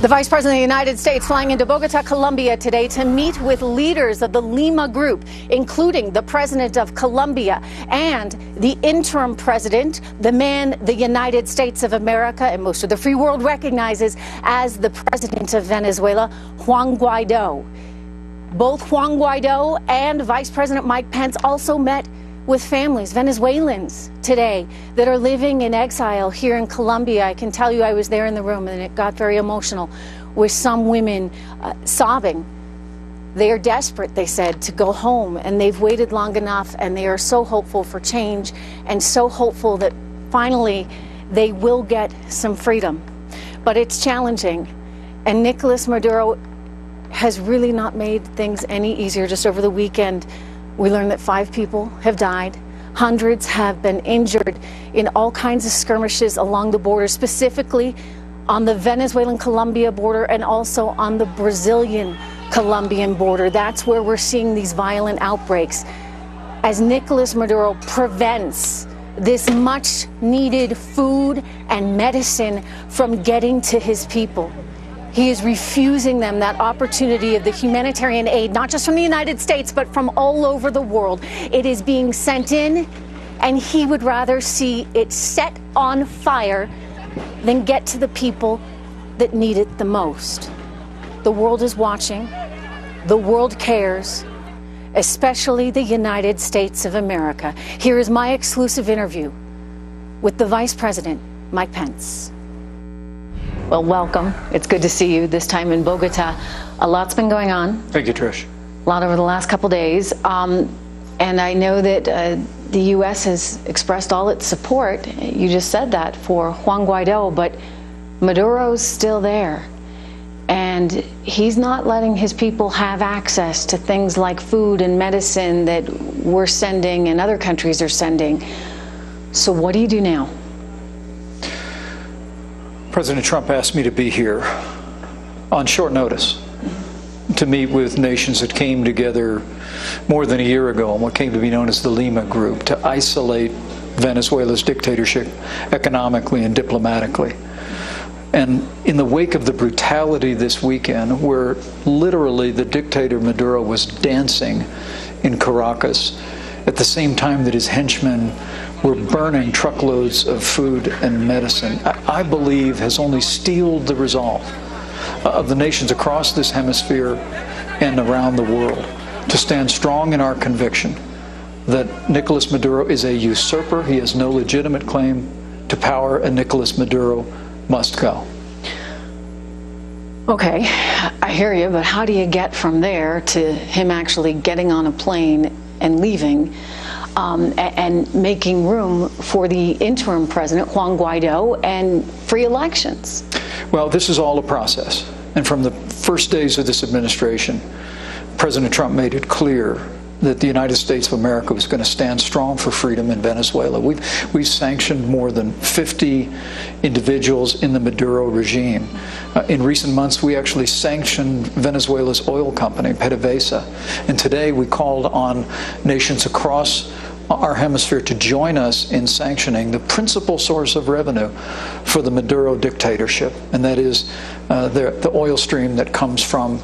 The Vice President of the United States flying into Bogota, Colombia today to meet with leaders of the Lima Group, including the President of Colombia and the interim president, the man the United States of America and most of the free world recognizes as the President of Venezuela, Juan Guaido. Both Juan Guaido and Vice President Mike Pence also met with families, Venezuelans today, that are living in exile here in Colombia. I can tell you I was there in the room and it got very emotional with some women sobbing. They are desperate, they said, to go home, and they've waited long enough, and they are so hopeful for change and so hopeful that finally they will get some freedom. But it's challenging, and Nicolas Maduro has really not made things any easier. Just over the weekend, we learned that 5 people have died. Hundreds have been injured in all kinds of skirmishes along the border, specifically on the Venezuelan-Colombia border and also on the Brazilian-Colombian border. That's where we're seeing these violent outbreaks as Nicolas Maduro prevents this much-needed food and medicine from getting to his people. He is refusing them that opportunity of the humanitarian aid, not just from the United States, but from all over the world. It is being sent in, and he would rather see it set on fire than get to the people that need it the most. The world is watching. The world cares, especially the United States of America. Here is my exclusive interview with the Vice President, Mike Pence. Well, welcome. It's good to see you this time in Bogota. A lot's been going on. Thank you, Trish. A lot over the last couple days. And I know that the U.S. has expressed all its support, you just said that, for Juan Guaido, but Maduro's still there. And he's not letting his people have access to things like food and medicine that we're sending and other countries are sending. So what do you do now? President Trump asked me to be here on short notice to meet with nations that came together more than a year ago on what came to be known as the Lima Group to isolate Venezuela's dictatorship economically and diplomatically. And in the wake of the brutality this weekend, where literally the dictator Maduro was dancing in Caracas at the same time that his henchmen were burning truckloads of food and medicine, I believe has only steeled the resolve of the nations across this hemisphere and around the world to stand strong in our conviction that Nicolas Maduro is a usurper. He has no legitimate claim to power, and Nicolas Maduro must go. Okay, I hear you, but how do you get from there to him actually getting on a plane and leaving? And making room for the interim president, Juan Guaido, and free elections? Well, this is all a process. And from the first days of this administration, President Trump made it clear that the United States of America was going to stand strong for freedom in Venezuela. We've sanctioned more than 50 individuals in the Maduro regime. In recent months, we actually sanctioned Venezuela's oil company, PDVSA. And today we called on nations across our hemisphere to join us in sanctioning the principal source of revenue for the Maduro dictatorship, and that is the oil stream that comes from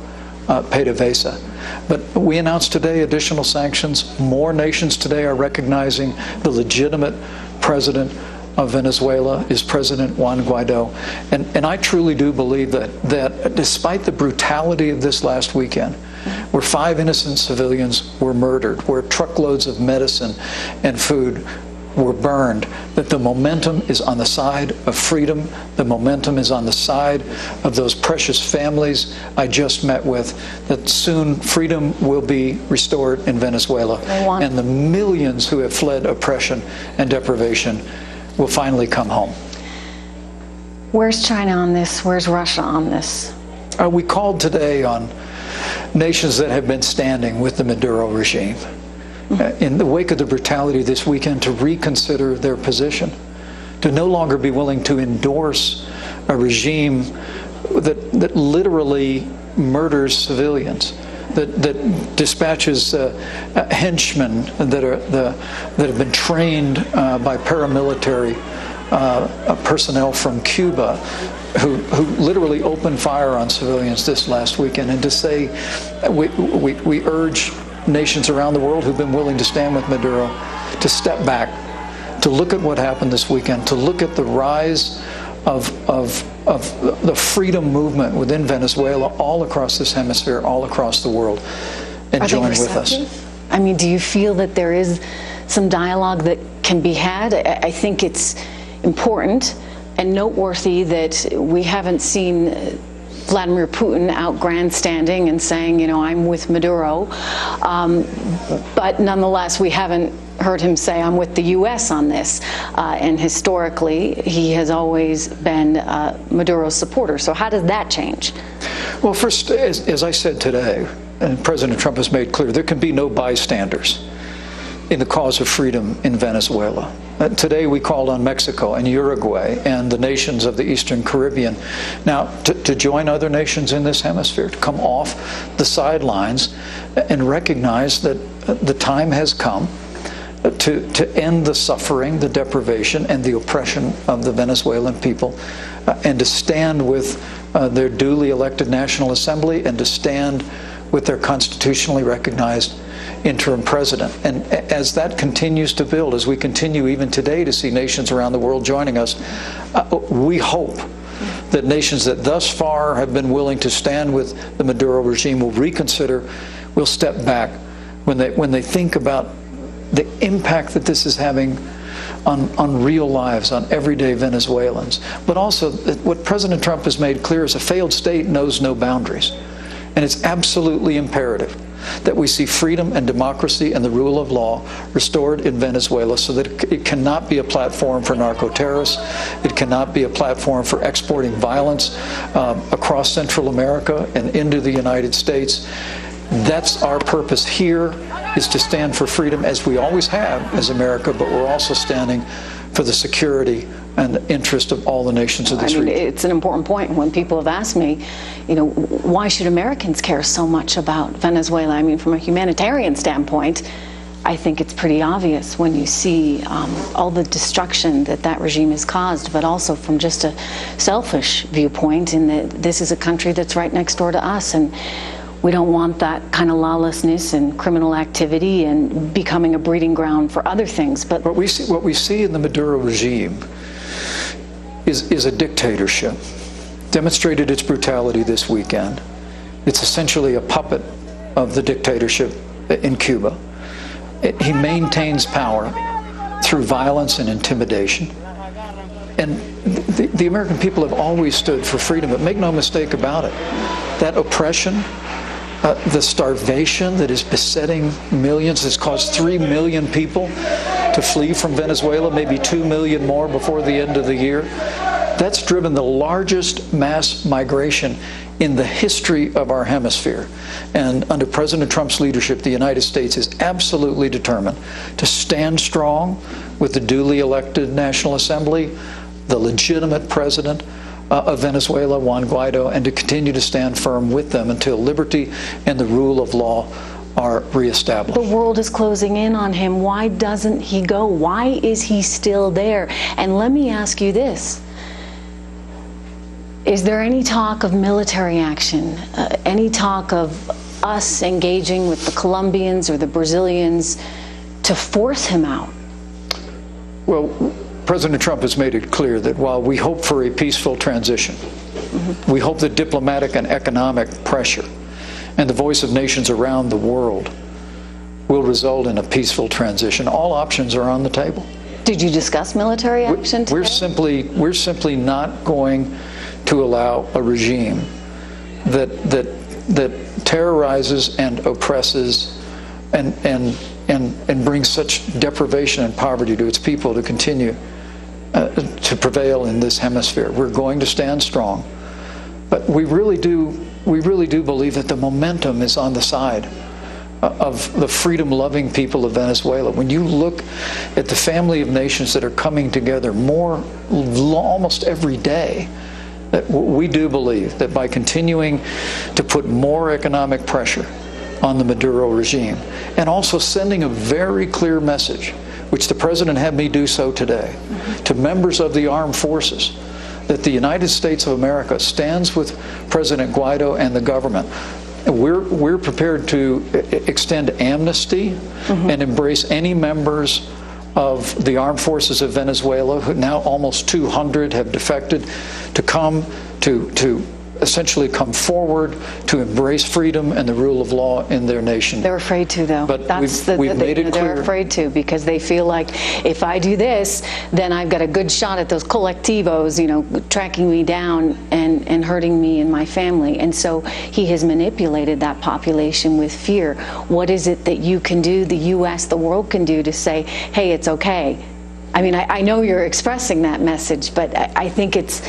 PDVSA. But we announced today additional sanctions. More nations today are recognizing the legitimate president of Venezuela is President Juan Guaido. And I truly do believe that despite the brutality of this last weekend, where 5 innocent civilians were murdered, where truckloads of medicine and food were burned, that the momentum is on the side of freedom. The momentum is on the side of those precious families I just met with, that soon freedom will be restored in Venezuela. And the millions who have fled oppression and deprivation will finally come home. Where's China on this? Where's Russia on this? We called today on nations that have been standing with the Maduro regime in the wake of the brutality this weekend to reconsider their position, to no longer be willing to endorse a regime that literally murders civilians, that dispatches henchmen that have been trained by paramilitary personnel from Cuba who literally opened fire on civilians this last weekend, and to say we urge nations around the world who've been willing to stand with Maduro to step back, to look at what happened this weekend, to look at the rise of the freedom movement within Venezuela all across this hemisphere, all across the world, and join with us. I mean, do you feel that there is some dialogue that can be had? I think it's important and noteworthy that we haven't seen Vladimir Putin out grandstanding and saying, you know, I'm with Maduro. But nonetheless, we haven't heard him say, I'm with the U.S. on this. And historically, he has always been Maduro's supporter. So how does that change? Well, first, as I said today, and President Trump has made clear, there can be no bystanders in the cause of freedom in Venezuela. Today we called on Mexico and Uruguay and the nations of the Eastern Caribbean now to join other nations in this hemisphere, to come off the sidelines and recognize that the time has come to end the suffering, the deprivation, and the oppression of the Venezuelan people, and to stand with their duly elected National Assembly, and to stand with their constitutionally recognized interim president. And as that continues to build, as we continue even today to see nations around the world joining us, we hope that nations that thus far have been willing to stand with the Maduro regime will reconsider, will step back when they think about the impact that this is having on real lives, on everyday Venezuelans. But also, what President Trump has made clear is a failed state knows no boundaries. And it's absolutely imperative that we see freedom and democracy and the rule of law restored in Venezuela, so that it cannot be a platform for narco-terrorists. It cannot be a platform for exporting violence across Central America and into the United States. That's our purpose here, is to stand for freedom, as we always have as America, but we're also standing for the security and the interest of all the nations of this region. It's an important point. When people have asked me, you know, why should Americans care so much about Venezuela? I mean, from a humanitarian standpoint, I think it's pretty obvious when you see all the destruction that regime has caused, but also from just a selfish viewpoint, in that this is a country that's right next door to us, and we don't want that kind of lawlessness and criminal activity and becoming a breeding ground for other things. But what we see in the Maduro regime is a dictatorship. Demonstrated its brutality this weekend. It's essentially a puppet of the dictatorship in Cuba. He maintains power through violence and intimidation. And the American people have always stood for freedom, but make no mistake about it, that oppression, the starvation that is besetting millions, has caused 3 million people to flee from Venezuela, maybe 2 million more before the end of the year. That's driven the largest mass migration in the history of our hemisphere. And under President Trump's leadership, the United States is absolutely determined to stand strong with the duly elected National Assembly, the legitimate president of Venezuela, Juan Guaido, and to continue to stand firm with them until liberty and the rule of law are reestablished. The world is closing in on him. Why doesn't he go? Why is he still there? And let me ask you this. Is there any talk of military action, any talk of us engaging with the Colombians or the Brazilians to force him out? Well, President Trump has made it clear that while we hope for a peaceful transition, we hope that diplomatic and economic pressure and the voice of nations around the world will result in a peaceful transition. All options are on the table. Did you discuss military action today? We're simply not going to allow a regime that terrorizes and oppresses and brings such deprivation and poverty to its people to continue to prevail in this hemisphere. We're going to stand strong, but we really do believe that the momentum is on the side of the freedom-loving people of Venezuela. When you look at the family of nations that are coming together almost every day, that we do believe that by continuing to put more economic pressure on the Maduro regime, and also sending a very clear message which the President had me do so today, to members of the armed forces, that the United States of America stands with President Guaido and the government. We're prepared to extend amnesty and embrace any members of the armed forces of Venezuela, who now almost 200 have defected, to come to essentially come forward to embrace freedom and the rule of law in their nation. They're afraid to, though. But we've made it clear. They're afraid to, because they feel like if I do this, then I've got a good shot at those colectivos, you know, tracking me down and hurting me and my family. And so he has manipulated that population with fear. What is it that you can do, the U.S., the world can do to say, hey, it's okay? I mean, I know you're expressing that message, but I think it's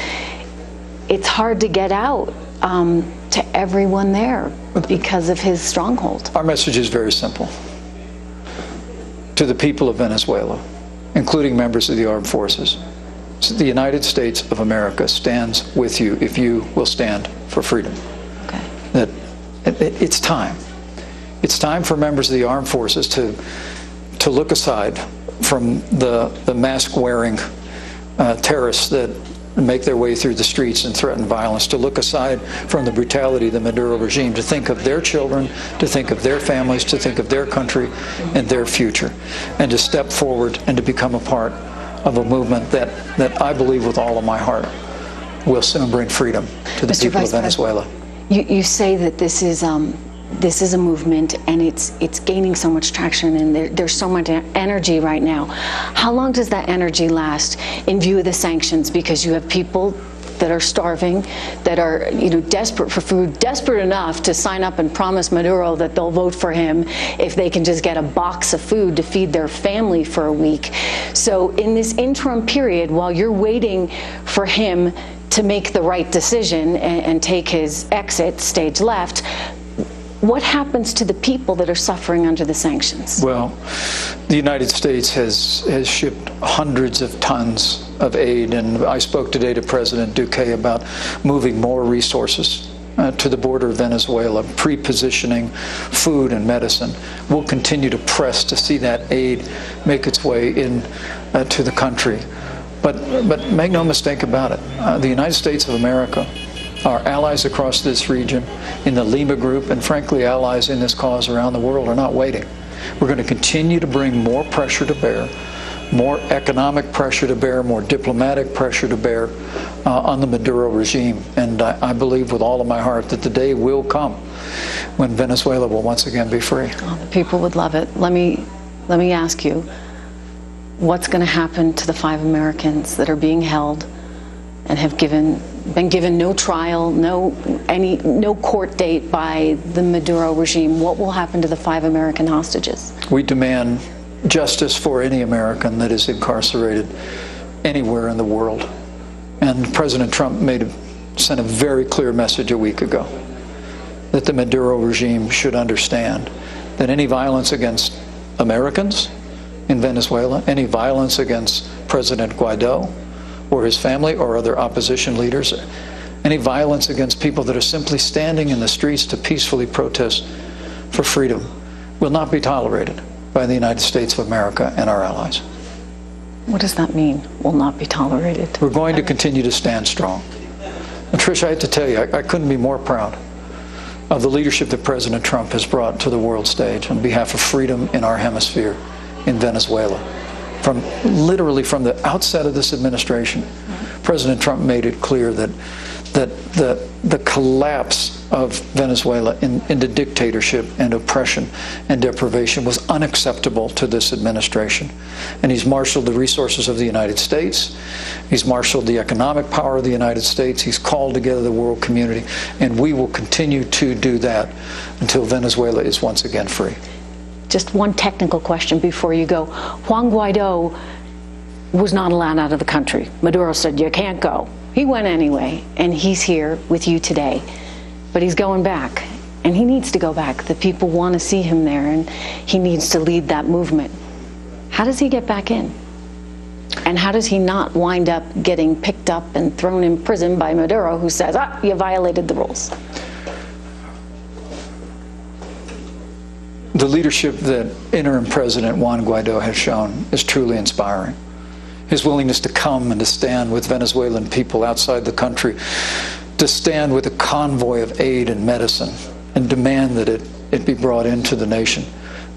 hard to get out to everyone there because of his stronghold. Our message is very simple. To the people of Venezuela, including members of the armed forces, the United States of America stands with you if you will stand for freedom. Okay. That it's time. It's time for members of the armed forces to look aside from the mask-wearing terrorists that make their way through the streets and threaten violence, to look aside from the brutality of the Maduro regime, to think of their children, to think of their families, to think of their country and their future, and to step forward and to become a part of a movement that I believe with all of my heart will soon bring freedom to the people of Venezuela. You say that this is a movement, and it's gaining so much traction, and there's so much energy right now. How long does that energy last in view of the sanctions? Because you have people that are starving, that are, you know, desperate for food, desperate enough to sign up and promise Maduro that they'll vote for him if they can just get a box of food to feed their family for a week. So in this interim period, while you're waiting for him to make the right decision and take his exit, stage left, what happens to the people that are suffering under the sanctions? Well, the United States has shipped hundreds of tons of aid, and I spoke today to President Duque about moving more resources to the border of Venezuela, pre-positioning food and medicine. We'll continue to press to see that aid make its way in to the country. But make no mistake about it, the United States of America, our allies across this region, in the Lima Group, and frankly allies in this cause around the world, are not waiting. We're going to continue to bring more pressure to bear, more economic pressure to bear, more diplomatic pressure to bear on the Maduro regime. And I believe with all of my heart that the day will come when Venezuela will once again be free. Oh, the people would love it. Let me ask you, what's going to happen to the 5 Americans that are being held and have been given no trial, no court date by the Maduro regime? What will happen to the 5 American hostages? We demand justice for any American that is incarcerated anywhere in the world. And President Trump sent a very clear message a week ago that the Maduro regime should understand that any violence against Americans in Venezuela, any violence against President Guaido or his family or other opposition leaders, any violence against people that are simply standing in the streets to peacefully protest for freedom will not be tolerated by the United States of America and our allies. What does that mean, will not be tolerated? We're going to continue to stand strong. And Trish, I have to tell you, I couldn't be more proud of the leadership that President Trump has brought to the world stage on behalf of freedom in our hemisphere in Venezuela. Literally from the outset of this administration, President Trump made it clear that the collapse of Venezuela into dictatorship and oppression and deprivation was unacceptable to this administration. And he's marshaled the resources of the United States. He's marshaled the economic power of the United States. He's called together the world community. And we will continue to do that until Venezuela is once again free. Just one technical question before you go. Juan Guaido was not allowed out of the country. Maduro said, you can't go. He went anyway, and he's here with you today. But he's going back, and he needs to go back. The people want to see him there, and he needs to lead that movement. How does he get back in? And how does he not wind up getting picked up and thrown in prison by Maduro, who says, you violated the rules? The leadership that interim President Juan Guaido has shown is truly inspiring. His willingness to come and to stand with Venezuelan people outside the country, to stand with a convoy of aid and medicine and demand that it be brought into the nation,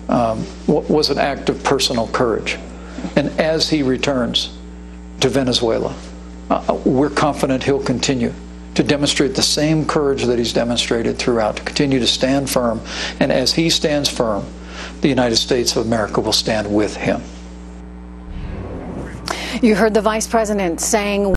was an act of personal courage. And as he returns to Venezuela, we're confident he'll continue to demonstrate the same courage that he's demonstrated throughout, to continue to stand firm. And as he stands firm, the United States of America will stand with him. You heard the Vice President saying